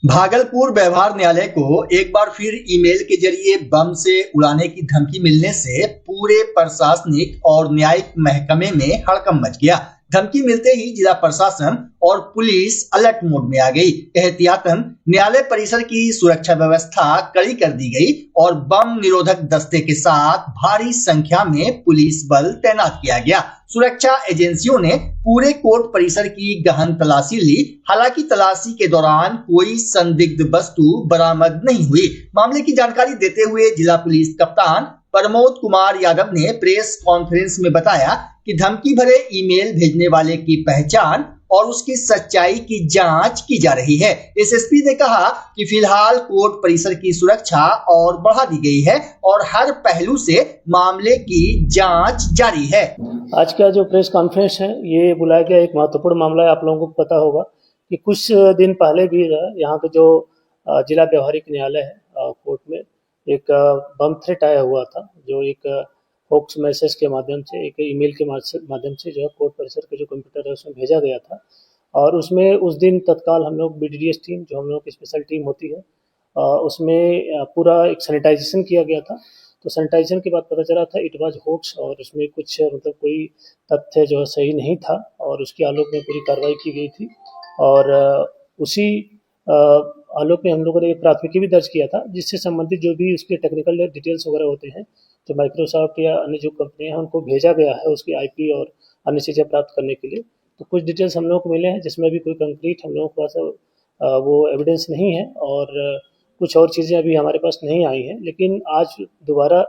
भागलपुर व्यवहार न्यायालय को एक बार फिर ईमेल के जरिए बम से उड़ाने की धमकी मिलने से पूरे प्रशासनिक और न्यायिक महकमे में हड़कंप मच गया। धमकी मिलते ही जिला प्रशासन और पुलिस अलर्ट मोड में आ गई। एहतियातन न्यायालय परिसर की सुरक्षा व्यवस्था कड़ी कर दी गई और बम निरोधक दस्ते के साथ भारी संख्या में पुलिस बल तैनात किया गया। सुरक्षा एजेंसियों ने पूरे कोर्ट परिसर की गहन तलाशी ली। हालांकि तलाशी के दौरान कोई संदिग्ध वस्तु बरामद नहीं हुई। मामले की जानकारी देते हुए जिला पुलिस कप्तान प्रमोद कुमार यादव ने प्रेस कॉन्फ्रेंस में बताया कि धमकी भरे ईमेल भेजने वाले की पहचान और उसकी सच्चाई की जांच की जा रही है। एसएसपी ने कहा कि फिलहाल कोर्ट परिसर की सुरक्षा और बढ़ा दी गई है और हर पहलू से मामले की जांच जारी है। आज का जो प्रेस कॉन्फ्रेंस है ये बुलाया गया एक महत्वपूर्ण मामला है। आप लोगों को पता होगा कि कुछ दिन पहले भी यहाँ के जो जिला व्यवहारिक न्यायालय है कोर्ट में एक बम थ्रेट आया हुआ था, जो एक होक्स मैसेज के माध्यम से, एक ईमेल के माध्यम से जो है कोर्ट परिसर के जो कंप्यूटर है उसमें भेजा गया था। और उसमें उस दिन तत्काल हम लोग BDDS टीम, जो हम लोग की स्पेशल टीम होती है, उसमें पूरा एक सैनिटाइजेशन किया गया था। तो सैनिटाइजेशन के बाद पता चला था इट वाज होक्स और उसमें कुछ मतलब कोई तथ्य जो है सही नहीं था और उसके आलोक में पूरी कार्रवाई की गई थी। और उसी आलोक में हम लोगों ने एक प्राथमिकी भी दर्ज किया था, जिससे संबंधित जो भी उसके टेक्निकल डिटेल्स वगैरह होते हैं जो माइक्रोसॉफ्ट या अन्य जो कंपनियां हैं उनको भेजा गया है उसकी IP और अन्य चीज़ें प्राप्त करने के लिए। तो कुछ डिटेल्स हम लोगों को मिले हैं जिसमें भी कोई कंक्रीट हम लोगों के पास वो एविडेंस नहीं है और कुछ और चीज़ें अभी हमारे पास नहीं आई हैं। लेकिन आज दोबारा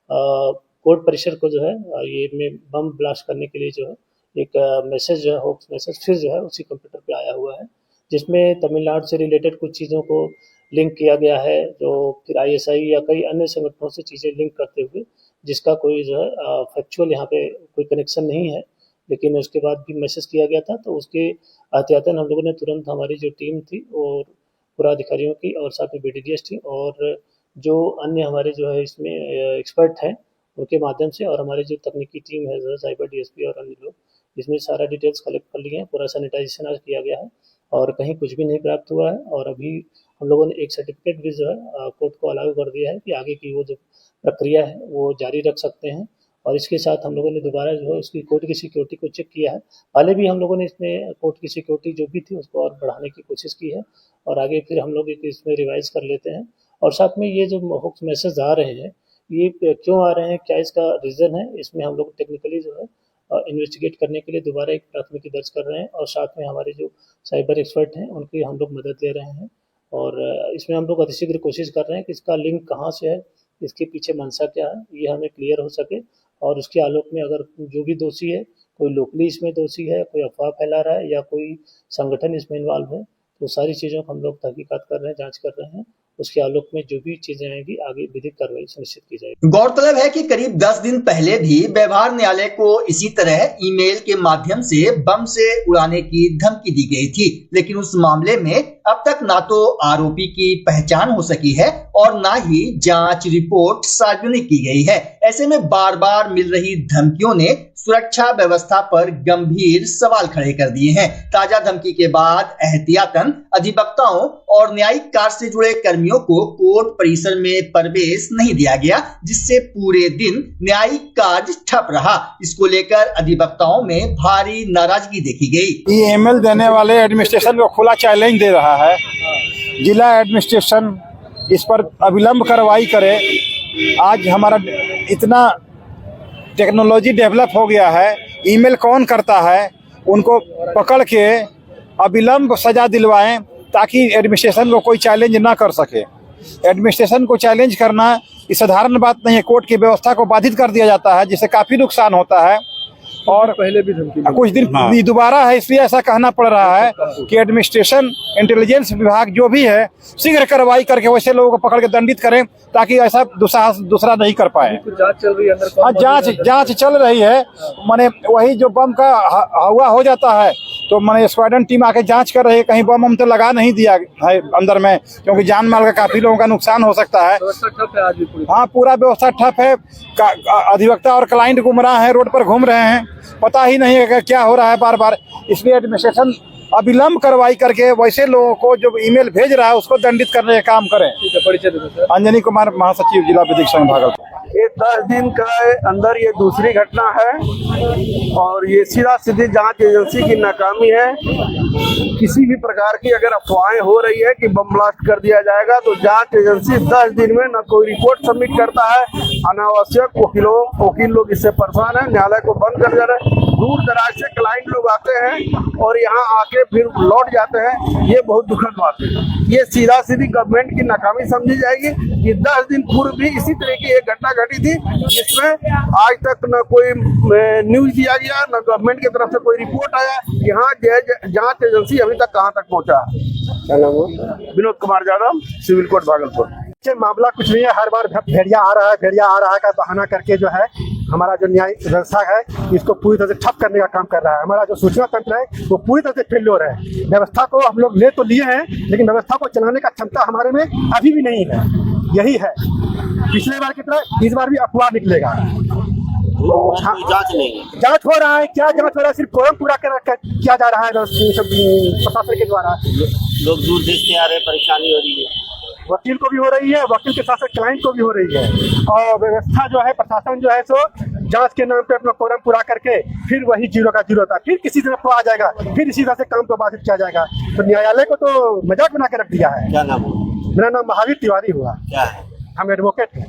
कोर्ट परिसर को जो है ये में बम ब्लास्ट करने के लिए जो है एक मैसेज जो है होक्स मैसेज फिर जो है उसी कंप्यूटर पे आया हुआ है, जिसमें तमिलनाडु से रिलेटेड कुछ चीज़ों को लिंक किया गया है, जो फिर ISI या कई अन्य संगठनों से चीज़ें लिंक करते हुए, जिसका कोई जो है फैक्चुअल यहाँ पे कोई कनेक्शन नहीं है, लेकिन उसके बाद भी मैसेज किया गया था। तो उसके एहतियातन हम लोगों ने तुरंत हमारी जो टीम थी और पूरा अधिकारियों की और साथ में BDDS टीम और जो अन्य हमारे जो है इसमें एक्सपर्ट हैं उनके माध्यम से और हमारी जो तकनीकी टीम है जो साइबर DSP और अन्य लोग, इसमें सारा डिटेल्स कलेक्ट कर लिए हैं। पूरा सैनिटाइजेशन आज किया गया है और कहीं कुछ भी नहीं प्राप्त हुआ है। और अभी हम लोगों ने एक सर्टिफिकेट भी जो है कोर्ट को अलाउ कर दिया है कि आगे की वो जो प्रक्रिया है वो जारी रख सकते हैं। और इसके साथ हम लोगों ने दोबारा जो है इसकी कोर्ट की सिक्योरिटी को चेक किया है। पहले भी हम लोगों ने इसमें कोर्ट की सिक्योरिटी जो भी थी उसको और बढ़ाने की कोशिश की है और आगे फिर हम लोग इसमें रिवाइज कर लेते हैं। और साथ में ये जो होक्स मैसेज आ रहे हैं ये क्यों आ रहे हैं, क्या इसका रीज़न है, इसमें हम लोग टेक्निकली जो है इन्वेस्टिगेट करने के लिए दोबारा एक प्राथमिकी दर्ज कर रहे हैं और साथ में हमारे जो साइबर एक्सपर्ट हैं उनकी हम लोग मदद ले रहे हैं। और इसमें हम लोग अतिशीघ्र कोशिश कर रहे हैं कि इसका लिंक कहाँ से है, इसके पीछे मंशा क्या है, ये हमें क्लियर हो सके। और उसके आलोक में अगर जो भी दोषी है, कोई लोकली इसमें दोषी है, कोई अफवाह फैला रहा है या कोई संगठन इसमें इन्वॉल्व है, तो सारी चीज़ों को हम लोग तहकीकात कर रहे हैं, जांच कर रहे हैं। उसके आलोक में जो भी चीजें आएंगी आगे विधिक कार्रवाई सुनिश्चित की जाएगी। गौरतलब है कि करीब 10 दिन पहले भी व्यवहार न्यायालय को इसी तरह ईमेल के माध्यम से बम से उड़ाने की धमकी दी गई थी, लेकिन उस मामले में अब तक ना तो आरोपी की पहचान हो सकी है और ना ही जांच रिपोर्ट सार्वजनिक की गई है। ऐसे में बार बार मिल रही धमकियों ने सुरक्षा व्यवस्था पर गंभीर सवाल खड़े कर दिए हैं। ताजा धमकी के बाद एहतियातन अधिवक्ताओं और न्यायिक कार्य से जुड़े कर्मियों को कोर्ट परिसर में प्रवेश नहीं दिया गया, जिससे पूरे दिन न्यायिक कार्य ठप रहा। इसको लेकर अधिवक्ताओं में भारी नाराजगी देखी गई। ये ईमेल देने वाले एडमिनिस्ट्रेशन को खुला चैलेंज दे रहा है, जिला एडमिनिस्ट्रेशन इस पर अविलंब कार्रवाई करे। आज हमारा इतना टेक्नोलॉजी डेवलप हो गया है, ईमेल कौन करता है उनको पकड़ के अविलंब सजा दिलवाएं ताकि एडमिनिस्ट्रेशन को कोई चैलेंज ना कर सके। एडमिनिस्ट्रेशन को चैलेंज करना ये साधारण बात नहीं है, कोर्ट की व्यवस्था को बाधित कर दिया जाता है, जिससे काफ़ी नुकसान होता है। और पहले भी धमकी कुछ दिन दोबारा है, इसलिए ऐसा कहना पड़ रहा है कि एडमिनिस्ट्रेशन, इंटेलिजेंस विभाग जो भी है शीघ्र कार्रवाई करके वैसे लोगों को पकड़ के दंडित करें ताकि ऐसा दुस्साहस दूसरा नहीं कर पाए। जांच चल रही है अंदर। हाँ, जांच चल रही है। माने वही जो बम का हवा हो जाता है तो माने स्क्वाड्रन टीम आके जांच कर रही है, कहीं बम तो लगा नहीं दिया है अंदर में, क्योंकि जान माल का काफी लोगों का नुकसान हो सकता है। व्यवस्था ठप है आज भी। हाँ, पूरा व्यवस्था ठप है। अधिवक्ता और क्लाइंट गुमराह हैं, रोड पर घूम रहे हैं, पता ही नहीं है क्या हो रहा है बार बार। इसलिए एडमिनिस्ट्रेशन अविलंब कार्रवाई करके वैसे लोगों को जो ईमेल भेज रहा है उसको दंडित करने का काम करें। ठीक है, परिचय दे दो सर। अंजनी कुमार, महासचिव जिला विधिक संघ भागलपुर। ये 10 दिन के अंदर ये दूसरी घटना है और ये सीधा सीधी जांच एजेंसी की नाकामी है। किसी भी प्रकार की अगर अफवाहें हो रही है कि बम ब्लास्ट कर दिया जाएगा तो जांच एजेंसी 10 दिन में न कोई रिपोर्ट सबमिट करता है। अनावश्यक वकील लोग इससे परेशान है, न्यायालय को बंद कर दे रहे हैं। दूर दराज से क्लाइंट लोग आते हैं और यहाँ आके फिर लौट जाते हैं। ये बहुत दुखद बात है। ये सीधा सीधी गवर्नमेंट की नाकामी समझी जाएगी। ये 10 दिन पूर्व भी इसी तरह की एक घटना घटी थी जिसमें आज तक न कोई न्यूज दिया गया, न गवर्नमेंट की तरफ से कोई रिपोर्ट आया। यहाँ जांच एजेंसी अभी तक कहाँ तक पहुँचा? क्या नाम है? Vinod Kumar Yadav, civil court Bhagalpur. मामला कुछ नहीं है, हर बार भेड़िया आ रहा है का बहाना करके जो है हमारा जो न्याय व्यवस्था है इसको पूरी तरह से ठप करने का काम कर रहा है। हमारा जो सूचना तंत्र है वो पूरी तरह से फेल्योर है। व्यवस्था को हम लोग ले तो लिए हैं लेकिन व्यवस्था को चलाने का क्षमता हमारे में अभी भी नहीं है। यही है, पिछले बार की तरह इस बार भी अफवाह निकलेगा। जांच हो रहा है, क्या जांच हो रहा है? सिर्फ फॉर्म पूरा किया जा रहा है प्रशासन के द्वारा। लोग दूर देश से आ रहे, परेशानी हो रही है, वकील को भी हो रही है, वकील के साथ साथ क्लाइंट को भी हो रही है। और व्यवस्था जो है, प्रशासन जो है सो जांच के नाम पे अपना फॉर्म पूरा करके फिर वही जीरो का जीरो था, फिर किसी तरह आ जाएगा, फिर इसी तरह से काम को बाधित किया जाएगा। तो न्यायालय को तो मजाक बना के रख दिया है। क्या नाम है? मेरा नाम महावीर तिवारी हुआ। क्या है? हम एडवोकेट हैं।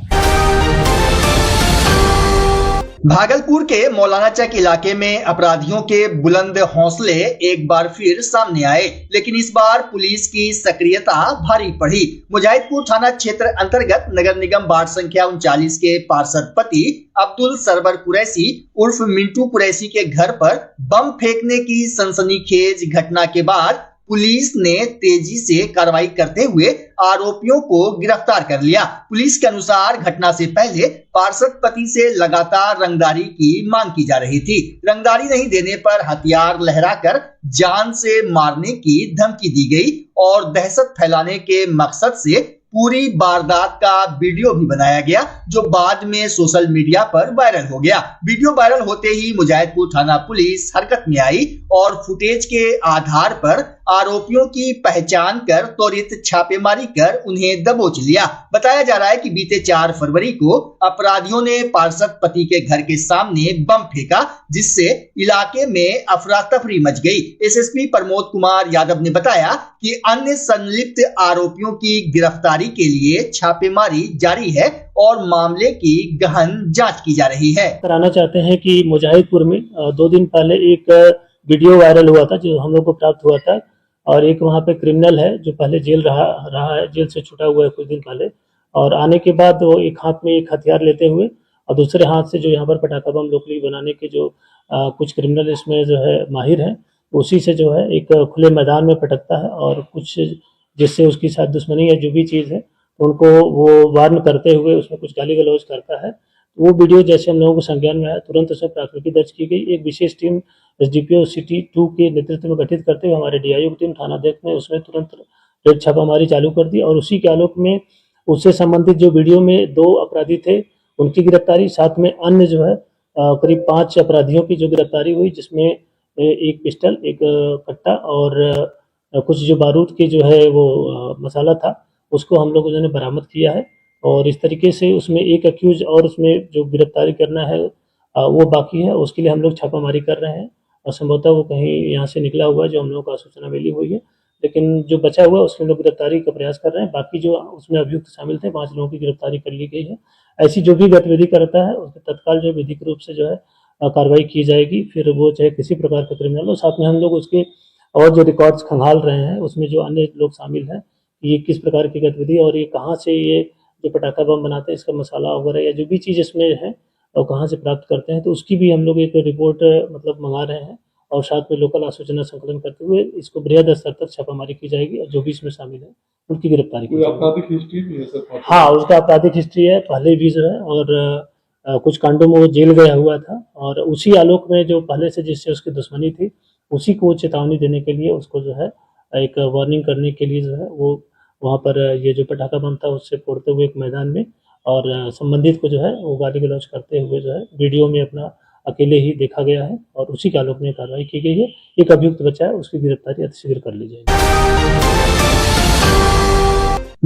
भागलपुर के मौलाना चक इलाके में अपराधियों के बुलंद हौसले एक बार फिर सामने आए, लेकिन इस बार पुलिस की सक्रियता भारी पड़ी। मुजाहिदपुर थाना क्षेत्र अंतर्गत नगर निगम वार्ड संख्या 39 के पार्षद पति अब्दुल सरवर कुरैशी उर्फ मिंटू कुरैशी के घर पर बम फेंकने की सनसनीखेज घटना के बाद पुलिस ने तेजी से कार्रवाई करते हुए आरोपियों को गिरफ्तार कर लिया। पुलिस के अनुसार घटना से पहले पार्षद पति से लगातार रंगदारी की मांग की जा रही थी। रंगदारी नहीं देने पर हथियार लहराकर जान से मारने की धमकी दी गई और दहशत फैलाने के मकसद से पूरी वारदात का वीडियो भी बनाया गया, जो बाद में सोशल मीडिया पर वायरल हो गया। वीडियो वायरल होते ही मुजाहिदपुर थाना पुलिस हरकत में आई और फुटेज के आधार पर आरोपियों की पहचान कर त्वरित छापेमारी कर उन्हें दबोच लिया। बताया जा रहा है कि बीते 4 फरवरी को अपराधियों ने पार्षद पति के घर के सामने बम फेंका, जिससे इलाके में अफरा तफरी मच गई। एसएसपी प्रमोद कुमार यादव ने बताया कि अन्य संलिप्त आरोपियों की गिरफ्तारी के लिए छापेमारी जारी है और मामले की गहन जांच की जा रही है। कराना चाहते हैं कि मुजाहिदपुर में 2 दिन पहले एक वीडियो वायरल हुआ था जो हम लोग को प्राप्त हुआ था, और एक वहाँ पे क्रिमिनल है जो पहले जेल रहा है, जेल से छूटा हुआ है कुछ दिन पहले, और आने के बाद वो एक हाथ में एक हथियार लेते हुए और दूसरे हाथ से जो यहाँ पर पटाखा बम लोकली बनाने के जो कुछ क्रिमिनल इसमें जो है माहिर हैं, उसी से जो है एक खुले मैदान में पटकता है और कुछ जिससे उसकी साथ दुश्मनी या जो भी चीज़ है उनको वो वार्न करते हुए उसमें कुछ गाली गलौज करता है। वो वीडियो जैसे हम लोगों को संज्ञान में आया, तुरंत उसमें प्राथमिकी दर्ज की गई। एक विशेष टीम एसडीपीओ सिटी 2 के नेतृत्व में गठित करते हुए हमारे डीआईओ की टीम थानाध्यक्ष ने उसमें तुरंत रेड छापामारी चालू कर दी और उसी के आलोक में उससे संबंधित जो वीडियो में 2 अपराधी थे उनकी गिरफ्तारी, साथ में अन्य जो है करीब 5 अपराधियों की जो गिरफ्तारी हुई, जिसमें एक पिस्टल, एक कट्टा और कुछ जो बारूद की जो है वो मसाला था उसको हम लोगों ने बरामद किया है। और इस तरीके से उसमें एक अक्यूज और उसमें जो गिरफ्तारी करना है वो बाकी है, उसके लिए हम लोग छापामारी कर रहे हैं और संभवतः वो कहीं यहाँ से निकला हुआ है जो हम लोगों को सूचना मिली हुई है, लेकिन जो बचा हुआ है उसमें लोग गिरफ्तारी का प्रयास कर रहे हैं। बाकी जो उसमें अभियुक्त शामिल थे 5 लोगों की गिरफ्तारी कर ली गई है। ऐसी जो भी गतिविधि करता है उसके तत्काल जो विधिक रूप से जो है कार्रवाई की जाएगी, फिर वो चाहे किसी प्रकार का क्रिमिनल हो। साथ में हम लोग उसके और जो रिकॉर्ड्स खंगाल रहे हैं उसमें जो अन्य लोग शामिल हैं, ये किस प्रकार की गतिविधि और ये कहाँ से ये जो पटाखा बम बनाते हैं इसका मसाला वगैरह या जो भी चीज़ इसमें है और कहाँ से प्राप्त करते हैं, तो उसकी भी हम लोग एक रिपोर्ट मतलब मंगा रहे हैं और साथ में लोकल आसूचना संकलन करते हुए इसको बृहद स्तर तक छापामारी की जाएगी और जो भी इसमें शामिल है उनकी गिरफ्तारी की जाएगी। आपराधिक हिस्ट्री भी है सर? हाँ, उसका आपराधिक हिस्ट्री है, पहले भी जो है और कुछ कांडों में वो जेल गया हुआ था और उसी आलोक में जो पहले से जिससे उसकी दुश्मनी थी उसी को चेतावनी देने के लिए उसको जो है एक वार्निंग करने के लिए जो है वो वहाँ पर ये जो पटाखा बम था उससे फोड़ते हुए एक मैदान में और संबंधित को जो है वो गाली गलौज करते हुए जो है वीडियो में अपना अकेले ही देखा गया है और उसी के आलोक में कार्रवाई की गई है। एक अभियुक्त बचा है, उसकी गिरफ्तारी अतिशीघ्र कर ली जाएगी।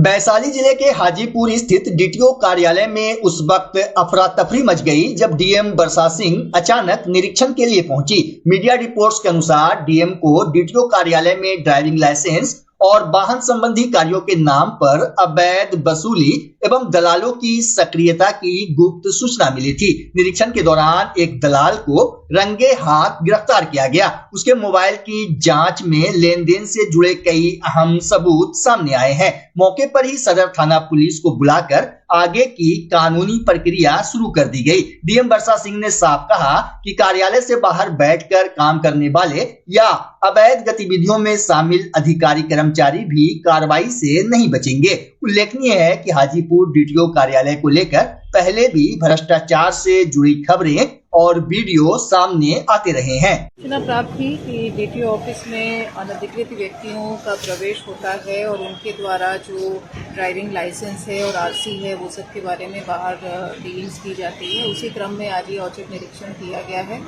वैशाली जिले के हाजीपुर स्थित डीटीओ कार्यालय में उस वक्त अफरा तफरी मच गई जब डीएम वर्षा सिंह अचानक निरीक्षण के लिए पहुंची। मीडिया रिपोर्ट्स के अनुसार डीएम को डीटीओ कार्यालय में ड्राइविंग लाइसेंस और वाहन संबंधी कार्यों के नाम पर अवैध वसूली एवं दलालों की सक्रियता की गुप्त सूचना मिली थी। निरीक्षण के दौरान एक दलाल को रंगे हाथ गिरफ्तार किया गया। उसके मोबाइल की जांच में लेन देन से जुड़े कई अहम सबूत सामने आए हैं। मौके पर ही सदर थाना पुलिस को बुलाकर आगे की कानूनी प्रक्रिया शुरू कर दी गई। डीएम वर्षा सिंह ने साफ कहा कि कार्यालय से बाहर बैठकर काम करने वाले या अवैध गतिविधियों में शामिल अधिकारी कर्मचारी भी कार्रवाई से नहीं बचेंगे। उल्लेखनीय है कि हाजीपुर डीटीओ कार्यालय को लेकर पहले भी भ्रष्टाचार से जुड़ी खबरें और वीडियो सामने आते रहे हैं। सूचना प्राप्त थी कि डीटीओ ऑफिस में अनधिकृत व्यक्तियों का प्रवेश होता है और उनके द्वारा जो ड्राइविंग लाइसेंस है और आरसी है वो सब के बारे में बाहर डीलिंग्स की जाती है। उसी क्रम में आज ये औचक निरीक्षण किया गया है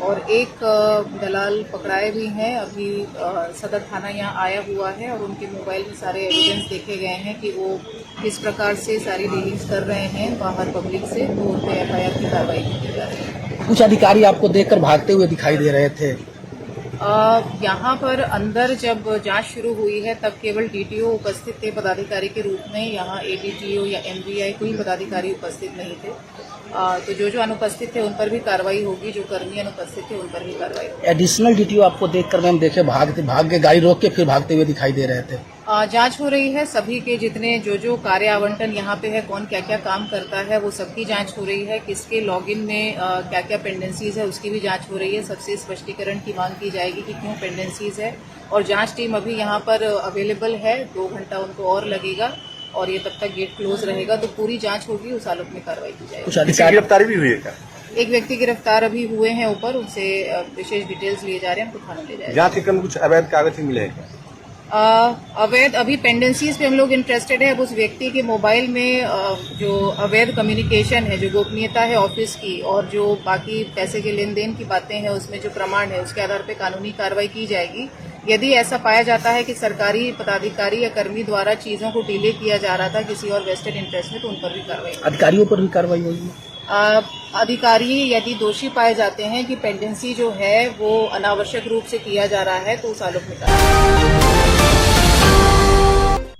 और एक दलाल पकड़ाए भी हैं। अभी सदर थाना यहाँ आया हुआ है और उनके मोबाइल में सारे एविडेंस देखे गए हैं कि वो किस प्रकार से सारी डीलिंग्स कर रहे हैं बाहर पब्लिक से, तो उन पर एफआईआर की कार्रवाई की जा रही है। कुछ अधिकारी आपको देखकर भागते हुए दिखाई दे रहे थे। यहाँ पर अंदर जब जांच शुरू हुई है तब केवल डीटीओ उपस्थित थे पदाधिकारी के रूप में। यहाँ एडीटीओ या एमवीआई कोई पदाधिकारी उपस्थित नहीं थे। तो जो अनुपस्थित थे उन पर भी कार्रवाई होगी, जो कर्मी अनुपस्थित थे उन पर भी कार्रवाई होगी। एडिशनल डीटीओ आपको देखकर मैम देखे भाग के गाड़ी रोक के फिर भागते हुए दिखाई दे रहे थे। जांच हो रही है सभी के जितने जो कार्य आवंटन यहाँ पे है, कौन क्या क्या काम करता है, वो सबकी जांच हो रही है। किसके लॉगिन में क्या क्या पेंडेंसीज है उसकी भी जांच हो रही है। सबसे स्पष्टीकरण की मांग की जाएगी कि क्यों पेंडेंसीज है। और जांच टीम अभी यहाँ पर अवेलेबल है, 2 घंटा उनको और लगेगा और ये तब तक गेट क्लोज रहेगा। तो पूरी जांच होगी, उस आलोक में कार्रवाई की जाएगी। कुछ अधिकारी गिरफ्तारी भी हुई है क्या? एक व्यक्ति गिरफ्तार अभी हुए हैं ऊपर, उनसे विशेष डिटेल्स लिए जा रहे हैं, हमको थाना ले जाएंगे। जांच के क्रम में कुछ अवैध कागज मिले हैं? अवैध अभी पेंडेंसीज पे हम लोग इंटरेस्टेड है। अब उस व्यक्ति के मोबाइल में जो अवैध कम्युनिकेशन है, जो गोपनीयता है ऑफिस की और जो बाकी पैसे के लेन देन की बातें हैं उसमें जो प्रमाण है उसके आधार पे कानूनी कार्रवाई की जाएगी। यदि ऐसा पाया जाता है कि सरकारी पदाधिकारी या कर्मी द्वारा चीजों को डिले किया जा रहा था किसी और वेस्टेड इंटरेस्ट में, तो उन पर भी कार्रवाई। अधिकारियों पर भी कार्रवाई होगी? अधिकारी यदि दोषी पाए जाते हैं कि पेंडेंसी जो है वो अनावश्यक रूप से किया जा रहा है तो उस आलोक में कार्रवाई।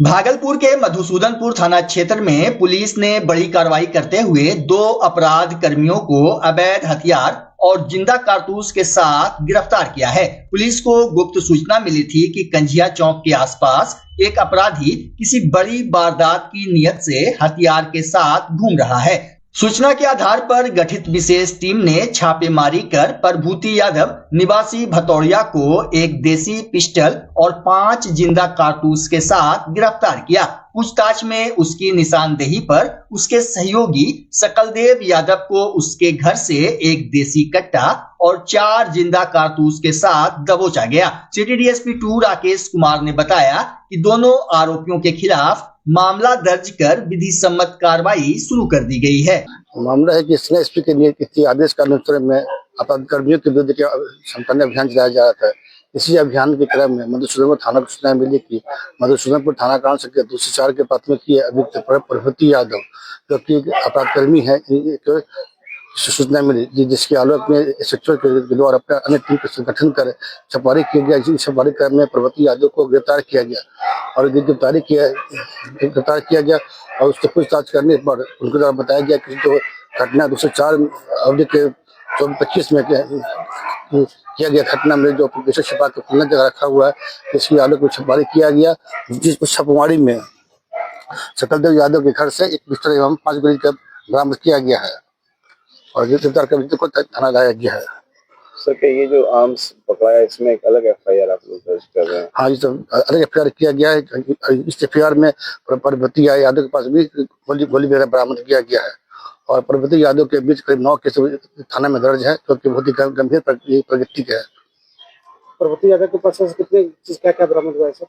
भागलपुर के मधुसूदनपुर थाना क्षेत्र में पुलिस ने बड़ी कार्रवाई करते हुए 2 अपराध कर्मियों को अवैध हथियार और जिंदा कारतूस के साथ गिरफ्तार किया है। पुलिस को गुप्त सूचना मिली थी कि कंझिया चौक के आसपास एक अपराधी किसी बड़ी वारदात की नियत से हथियार के साथ घूम रहा है। सूचना के आधार पर गठित विशेष टीम ने छापेमारी कर प्रभूति यादव निवासी भतौड़िया को एक देसी पिस्टल और 5 जिंदा कारतूस के साथ गिरफ्तार किया। पूछताछ में उसकी निशानदेही पर उसके सहयोगी सकलदेव यादव को उसके घर से एक देसी कट्टा और 4 जिंदा कारतूस के साथ दबोचा गया। सिटी डीएसपी 2 राकेश कुमार ने बताया कि दोनों आरोपियों के खिलाफ मामला दर्ज कर विधि सम्मत कार्रवाई शुरू कर दी गई है। मामला है कि इसने एसपी के आदेश का अनुसरण में अपराध कर्मियों के विरुद्ध संपन्न अभियान चलाया जा रहा था। इसी अभियान के क्रम में मधुसूदनपुर थाना को सूचना मिली कि मधुसूदनपुर थाना कांड संख्या 204 के प्राथमिकी अभियुक्त प्रभूति यादव जो कि अपराध कर्मी है, सूचना मिली जिसके आलोक में इंस्पेक्टर के द्वारा अपने अन्य टीम का गठन कर छापेमारी किया गया। इसी छापेमारी क्रम में प्रभूति यादव को गिरफ्तार किया गया और गिरफ्तार किया गया और उससे पूछताछ करने पर उनके द्वारा बताया गया कि जो घटना 204 अवधि के 24-25 में किया गया घटना में जो विशेष छिपा के खुलना जगह रखा हुआ है, इसकी आलोक में छापेमारी किया गया। जिस छापेमारी में सकलदेव यादव के घर से एक पिस्टल एवं 5 गोली का बरामद किया गया है और गिरफ्तार कर को थाना लाया गया है। सर क्या ये जो आर्म्स पकड़ा है इसमें एक अलग एफआईआर आप लोग दर्ज कर रहे हैं? हाँ, ये सब अलग एफआईआर किया गया है। इस एफआईआर में प्रभूति यादव के पास भी गोली वगैरह बरामद किया गया है और प्रभूति यादव के बीच करीब 9 केस थाना में दर्ज है जो कि बहुत ही गंभीर प्रगति है। प्रभूति यादव के पास कितने चीज क्या बरामद हुआ है सर?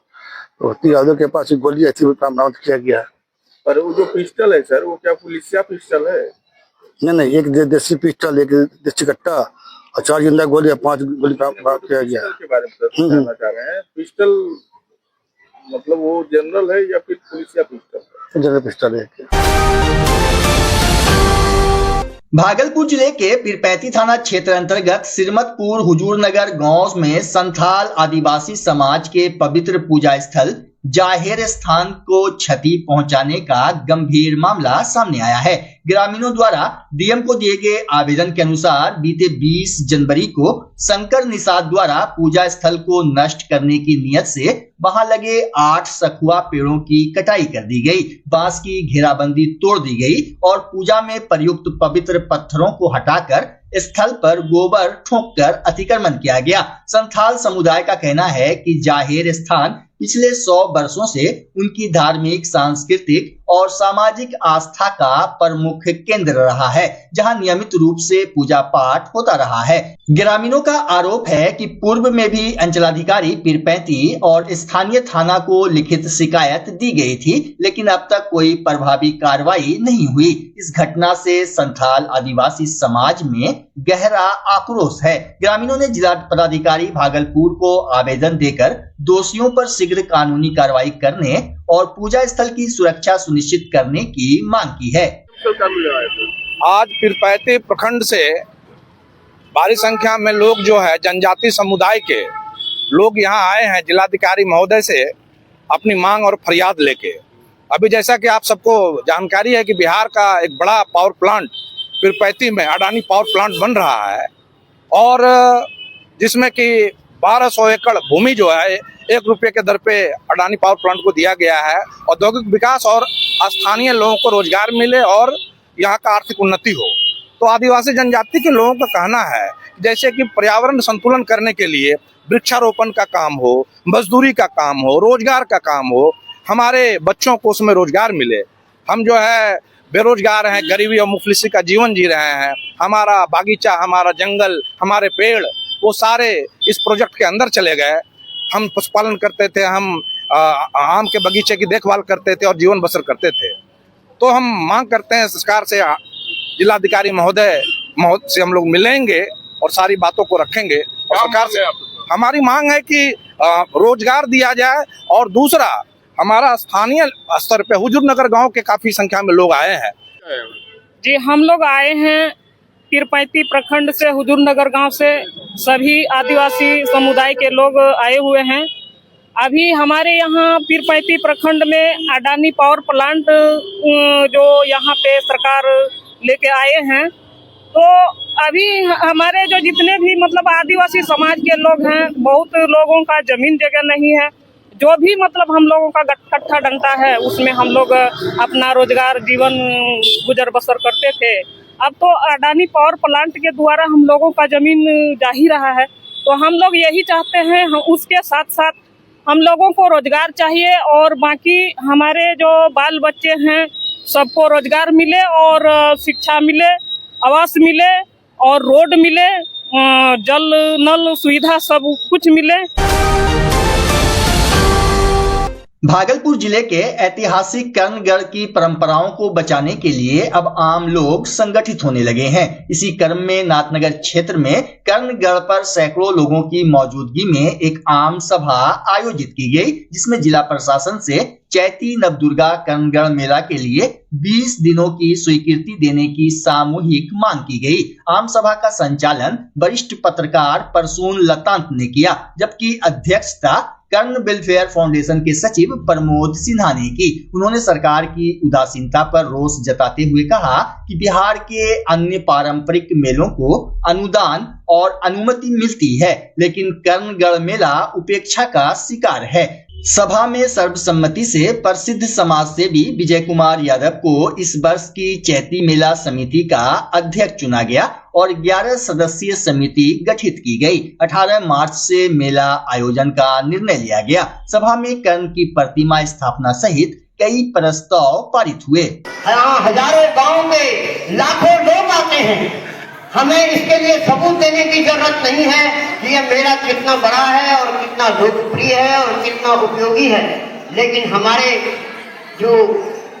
प्रभूति यादव के पास गोली ऐसी बरामद किया गया है। पर वो जो पिस्टल है सर वो क्या पुलिसिया पिस्टल है? नहीं, एक देसी पिस्टल, एक देसी कट्टा और 4 जिंदा गोली और 5 गोली प्राप्त किया गया। पिस्टल के बारे में जानना चाह रहे हैं। पिस्टल मतलब वो जनरल है या फिर पुलिस या पिस्टल? जनरल पिस्टल है। भागलपुर जिले के पीरपैंती थाना क्षेत्र अंतर्गत सिरमतपुर हुजूरनगर गांव में संथाल आदिवासी समाज के पवित्र पूजा स्थल जाहिर स्थान को क्षति पहुंचाने का गंभीर मामला सामने आया है। ग्रामीणों द्वारा डीएम को दिए गए आवेदन के अनुसार बीते 20 जनवरी को शंकर निषाद द्वारा पूजा स्थल को नष्ट करने की नियत से वहां लगे 8 सखुआ पेड़ों की कटाई कर दी गई, बांस की घेराबंदी तोड़ दी गई और पूजा में प्रयुक्त पवित्र पत्थरों को हटाकर स्थल पर गोबर ठोंककर अतिक्रमण किया गया। संथाल समुदाय का कहना है कि जाहिर स्थान पिछले 100 वर्षों से उनकी धार्मिक, सांस्कृतिक और सामाजिक आस्था का प्रमुख केंद्र रहा है, जहां नियमित रूप से पूजा पाठ होता रहा है। ग्रामीणों का आरोप है कि पूर्व में भी अंचलाधिकारी पीरपैंती और स्थानीय थाना को लिखित शिकायत दी गई थी, लेकिन अब तक कोई प्रभावी कार्रवाई नहीं हुई। इस घटना से संथाल आदिवासी समाज में गहरा आक्रोश है। ग्रामीणों ने जिला पदाधिकारी भागलपुर को आवेदन देकर दोषियों पर शीघ्र कानूनी कार्रवाई करने और पूजा स्थल की सुरक्षा सुनिश्चित करने की मांग की है। आज पीरपैंती प्रखंड से भारी संख्या में लोग जो है जनजाति समुदाय के लोग यहाँ आए हैं जिलाधिकारी महोदय से अपनी मांग और फरियाद लेके। अभी जैसा कि आप सबको जानकारी है कि बिहार का एक बड़ा पावर प्लांट पीरपैंती में अडानी पावर प्लांट बन रहा है और जिसमें कि 1200 एकड़ भूमि जो है 1 रुपये के दर पे अडानी पावर प्लांट को दिया गया है। औद्योगिक विकास और स्थानीय लोगों को रोजगार मिले और यहाँ का आर्थिक उन्नति हो। तो आदिवासी जनजाति के लोगों का कहना है जैसे कि पर्यावरण संतुलन करने के लिए वृक्षारोपण का काम हो, मजदूरी का काम हो, रोजगार का काम हो, हमारे बच्चों को उसमें रोजगार मिले। हम जो है बेरोजगार हैं, गरीबी और मुफलिसी का जीवन जी रहे हैं। हमारा बागीचा, हमारा जंगल, हमारे पेड़ वो सारे इस प्रोजेक्ट के अंदर चले गए। हम पशुपालन करते थे, हम आम के बगीचे की देखभाल करते थे और जीवन बसर करते थे। तो हम मांग करते हैं सरकार से, जिलाधिकारी महोदय से हम लोग मिलेंगे और सारी बातों को रखेंगे। और सरकार से हमारी मांग है कि रोजगार दिया जाए और दूसरा हमारा स्थानीय स्तर पे हुजूरनगर गांव के काफी संख्या में लोग आए हैं। जी, हम लोग आए हैं पीरपैंती प्रखंड से, हुजूरनगर गांव से सभी आदिवासी समुदाय के लोग आए हुए हैं। अभी हमारे यहाँ पीरपैंती प्रखंड में अडानी पावर प्लांट जो यहाँ पे सरकार लेके आए हैं, तो अभी हमारे जो जितने भी मतलब आदिवासी समाज के लोग हैं, बहुत लोगों का जमीन जगह नहीं है। जो भी मतलब हम लोगों का गट्ठा डंटा है उसमें हम लोग अपना रोजगार जीवन गुजर बसर करते थे। अब तो अडानी पावर प्लांट के द्वारा हम लोगों का जमीन जा ही रहा है, तो हम लोग यही चाहते हैं, उसके साथ साथ हम लोगों को रोजगार चाहिए और बाकी हमारे जो बाल बच्चे हैं सबको रोजगार मिले और शिक्षा मिले, आवास मिले और रोड मिले, जल नल सुविधा सब कुछ मिले। भागलपुर जिले के ऐतिहासिक कर्णगढ़ की परंपराओं को बचाने के लिए अब आम लोग संगठित होने लगे हैं। इसी क्रम में नाथनगर क्षेत्र में कर्णगढ़ पर सैकड़ों लोगों की मौजूदगी में एक आम सभा आयोजित की गई, जिसमें जिला प्रशासन से चैती नवदुर्गा कर्णगढ़ मेला के लिए 20 दिनों की स्वीकृति देने की सामूहिक मांग की गई। आम सभा का संचालन वरिष्ठ पत्रकार परसून लतांत ने किया, जबकि अध्यक्षता कर्ण वेलफेयर फाउंडेशन के सचिव प्रमोद सिन्हा ने की। उन्होंने सरकार की उदासीनता पर रोष जताते हुए कहा कि बिहार के अन्य पारंपरिक मेलों को अनुदान और अनुमति मिलती है, लेकिन कर्णगढ़ मेला उपेक्षा का शिकार है। सभा में सर्वसम्मति से प्रसिद्ध समाजसेवी विजय कुमार यादव को इस वर्ष की चैती मेला समिति का अध्यक्ष चुना गया और 11 सदस्यीय समिति गठित की गई। 18 मार्च से मेला आयोजन का निर्णय लिया गया। सभा में कर्ण की प्रतिमा स्थापना सहित कई प्रस्ताव पारित हुए। हजारों गाँव में लाखों लोग आते हैं। हमें इसके लिए सबूत देने की जरूरत नहीं है कि यह मेला कितना बड़ा है और कितना लोकप्रिय है और कितना उपयोगी है, लेकिन हमारे जो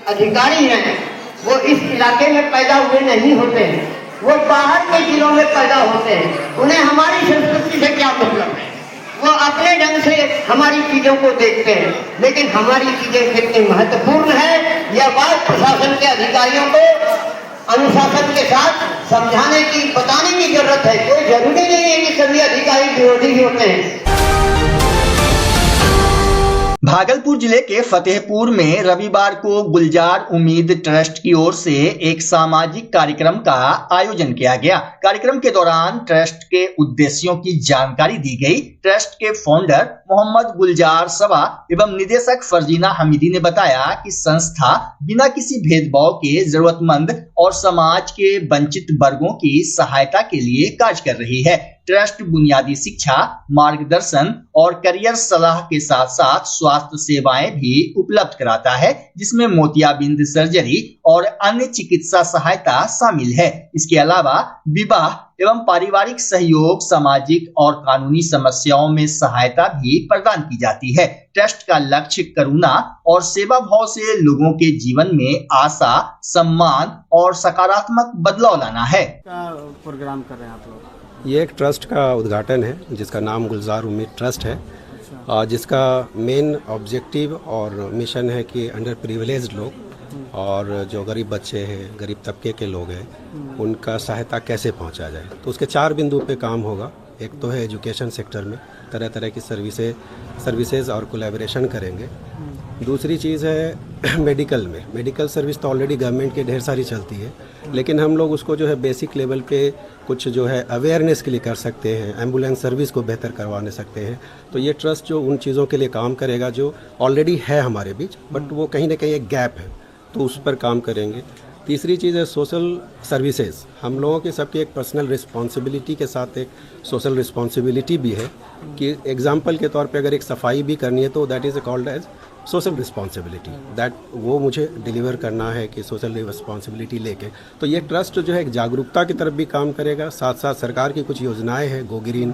अधिकारी हैं वो इस इलाके में पैदा हुए नहीं होते हैं, वो बाहर के जिलों में पैदा होते हैं। उन्हें हमारी संस्कृति से क्या मतलब है, वो अपने ढंग से हमारी चीजों को देखते हैं। लेकिन हमारी चीजें कितनी महत्वपूर्ण है, यह बात प्रशासन के अधिकारियों को अनुशासन के साथ समझाने की, बताने की जरूरत है। कोई जरूरी नहीं है कि सभी अधिकारी विरोधी ही होते हैं। भागलपुर जिले के फतेहपुर में रविवार को गुलजार उम्मीद ट्रस्ट की ओर से एक सामाजिक कार्यक्रम का आयोजन किया गया। कार्यक्रम के दौरान ट्रस्ट के उद्देश्यों की जानकारी दी गई। ट्रस्ट के फाउंडर मोहम्मद गुलजार सवा एवं निदेशक फरजीना हमीदी ने बताया कि संस्था बिना किसी भेदभाव के जरूरतमंद और समाज के वंचित वर्गों की सहायता के लिए कार्य कर रही है। ट्रस्ट बुनियादी शिक्षा, मार्गदर्शन और करियर सलाह के साथ साथ स्वास्थ्य सेवाएं भी उपलब्ध कराता है, जिसमें मोतियाबिंद सर्जरी और अन्य चिकित्सा सहायता शामिल है। इसके अलावा विवाह एवं पारिवारिक सहयोग, सामाजिक और कानूनी समस्याओं में सहायता भी प्रदान की जाती है। ट्रस्ट का लक्ष्य करुणा और सेवा भाव से लोगों के जीवन में आशा, सम्मान और सकारात्मक बदलाव लाना है। प्रोग्राम कर रहे हैं आप लोग? ये एक ट्रस्ट का उद्घाटन है जिसका नाम गुलजार उम्मीद ट्रस्ट है, जिसका मेन ऑब्जेक्टिव और मिशन है कि अंडर प्रिविलेज्ड लोग और जो गरीब बच्चे हैं, गरीब तबके के लोग हैं, उनका सहायता कैसे पहुंचा जाए। तो उसके 4 बिंदु पे काम होगा। एक तो है एजुकेशन सेक्टर में तरह तरह की सर्विसेज और कोलैबोरेशन करेंगे। दूसरी चीज़ है मेडिकल में। मेडिकल सर्विस तो ऑलरेडी गवर्नमेंट की ढेर सारी चलती है, लेकिन हम लोग उसको जो है बेसिक लेवल पे कुछ जो है अवेयरनेस के लिए कर सकते हैं, एम्बुलेंस सर्विस को बेहतर करवाने सकते हैं। तो ये ट्रस्ट जो उन चीज़ों के लिए काम करेगा जो ऑलरेडी है हमारे बीच, बट वो कहीं ना कहीं एक गैप है, तो उस पर काम करेंगे। तीसरी चीज़ है सोशल सर्विसेज। हम लोगों के सबकी एक पर्सनल रिस्पॉन्सिबिलिटी के साथ एक सोशल रिस्पॉन्सिबिलिटी भी है कि एग्जाम्पल के तौर पे अगर एक सफाई भी करनी है तो that is called as social responsibility, that वो मुझे डिलीवर करना है कि सोशल रिस्पॉन्सिबिलिटी लेके। तो ये ट्रस्ट जो है एक जागरूकता की तरफ भी काम करेगा, साथ साथ सरकार की कुछ योजनाएं हैं, गो ग्रीन,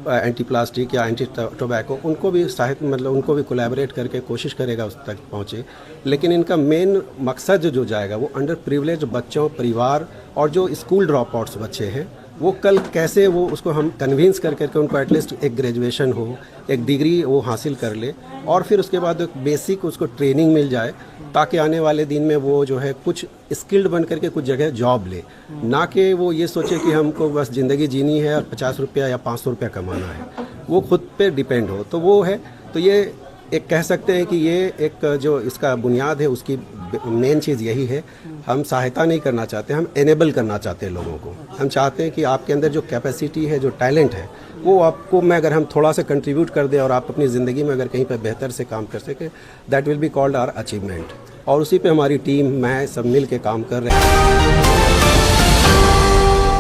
एंटी प्लास्टिक या एंटी टोबैको, उनको भी सहायता मतलब उनको भी कोलैबोरेट करके कोशिश करेगा उस तक पहुँचे। लेकिन इनका मेन मकसद जो जाएगा वो अंडर प्रिविलेज बच्चों, परिवार और जो स्कूल ड्रॉप आउट्स बच्चे हैं, वो कल कैसे वो उसको हम कन्विंस कर करके उनको एटलीस्ट एक ग्रेजुएशन हो, एक डिग्री वो हासिल कर ले और फिर उसके बाद एक बेसिक उसको ट्रेनिंग मिल जाए, ताकि आने वाले दिन में वो जो है कुछ स्किल्ड बन करके कुछ जगह जॉब ले, ना कि वो ये सोचे कि हमको बस ज़िंदगी जीनी है और 50 रुपया या 500 रुपया कमाना है, वो खुद पे डिपेंड हो। तो वो है, तो ये एक कह सकते हैं कि ये एक जो इसका बुनियाद है उसकी मेन चीज़ यही है। हम सहायता नहीं करना चाहते, हम एनेबल करना चाहते हैं लोगों को। हम चाहते हैं कि आपके अंदर जो कैपेसिटी है, जो टैलेंट है, वो आपको मैं अगर हम थोड़ा सा कंट्रीब्यूट कर दें और आप अपनी ज़िंदगी में अगर कहीं पर बेहतर से काम कर सकें, that will be called our achievement. और उसी पे हमारी टीम, मैं सब मिल के काम कर रहे हैं।